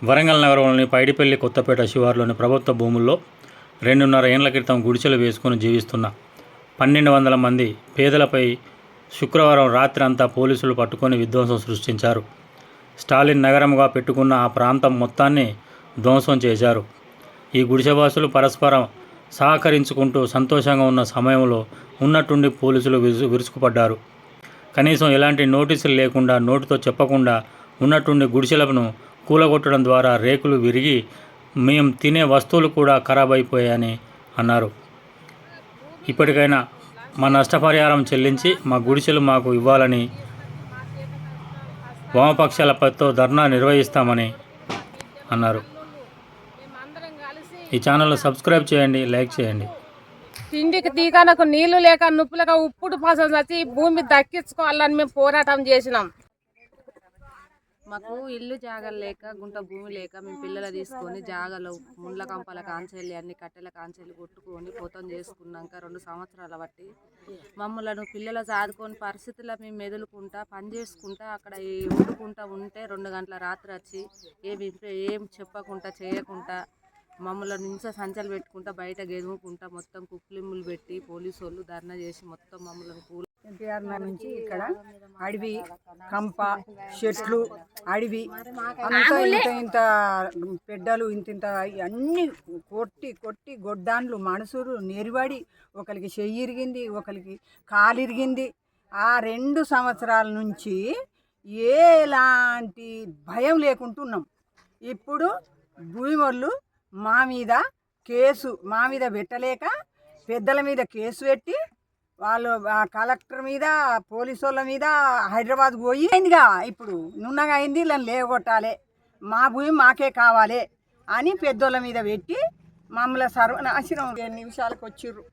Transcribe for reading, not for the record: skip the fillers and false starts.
వరంగల్ నగరంలోని పైడిపల్లి కొత్తపేట శివారులోని ప్రభుత్వ భూముల్లో 2.5 ఏళ్ల క్రితం గుడిసెలు వేసుకుని జీవిస్తున్న 1200 మంది పేదలపై శుక్రవారం రాత్రి అంతా పోలీసులు పట్టుకొని విధ్వంసం సృష్టించారు. స్టాలిన్ నగరంగా పెట్టుకున్న ఆ ప్రాంతం మొత్తాన్ని ధ్వంసం చేశారు. ఈ గుడిసెవాసులు పరస్పరం సహకరించుకుంటూ సంతోషంగా ఉన్న సమయంలో ఉన్నట్టుండి పోలీసులు విరుచుకుపడ్డారు. కనీసం ఎలాంటి నోటీసులు లేకుండా, నోటితో చెప్పకుండా ఉన్నట్టుండి గుడిసెలను కూలగొట్టడం ద్వారా రేకులు విరిగి మేము తినే వస్తువులు కూడా ఖరాబ్ అయిపోయాయని అన్నారు. ఇప్పటికైనా మా నష్టపరిహారం చెల్లించి మా గుడిసెలు మాకు ఇవ్వాలని వామపక్షాలతో ధర్నా నిర్వహిస్తామని అన్నారు. ఈ ఛానల్ను సబ్స్క్రైబ్ చేయండి, లైక్ చేయండి. తిండికి తీగనకు నీళ్లు లేక నుప్పులుగా ఉప్పుడు పసలు వచ్చి భూమి దక్కించుకోవాలని మేము పోరాటం చేసినాం. మాకు ఇల్లు జాగలు లేక, గుంట భూమి లేక మేము పిల్లలు తీసుకొని జాగలు ముళ్ళ కంపల కాంచెల్లి అన్ని కట్టెల కాంచెల్లి కొట్టుకొని పోతం చేసుకున్నాక 2 సంవత్సరాల బట్టి మమ్మల్ని పిల్లలు చదువుకొని పరిస్థితుల్లో మేము మెదులుకుంటా పని చేసుకుంటా అక్కడ వండుకుంటా ఉంటే 2 గంటల రాత్రి వచ్చి ఏం చెప్పకుండా చేయకుండా మమ్మల్ని నించ సంచలు పెట్టుకుంటా బయట గెదుముకుంటా మొత్తం కుక్లిమ్ములు పెట్టి పోలీసు వాళ్ళు ధర్నా చేసి మొత్తం మమ్మల్ని ఎన్టీఆర్ నుంచి ఇక్కడ అడవి, కంప, చెట్లు, అడవి అంతా ఇంత పెద్దలు ఇంత అన్నీ కొట్టి గొడ్డాన్లు మనుషులు నెరివాడి ఒకరికి చెయ్యి ఇరిగింది, ఒకరికి కాలు ఇరిగింది. ఆ 2 సంవత్సరాల నుంచి ఎలాంటి భయం లేకుంటున్నాం. ఇప్పుడు భూమి వాళ్ళు మా మీద పెట్టలేక పెద్దల మీద కేసు పెట్టి వాళ్ళు కలెక్టర్ మీద, పోలీసు వాళ్ళ మీద హైదరాబాద్ పోయి అయిందిగా. ఇప్పుడు నున్నగా అయింది, ఇలా లేగొట్టాలి, మా భూమి మాకే కావాలి అని పెద్దోళ్ళ మీద పెట్టి మమ్మల్ని సర్వనాశనం 2 నిమిషాలకు వచ్చిర్రు.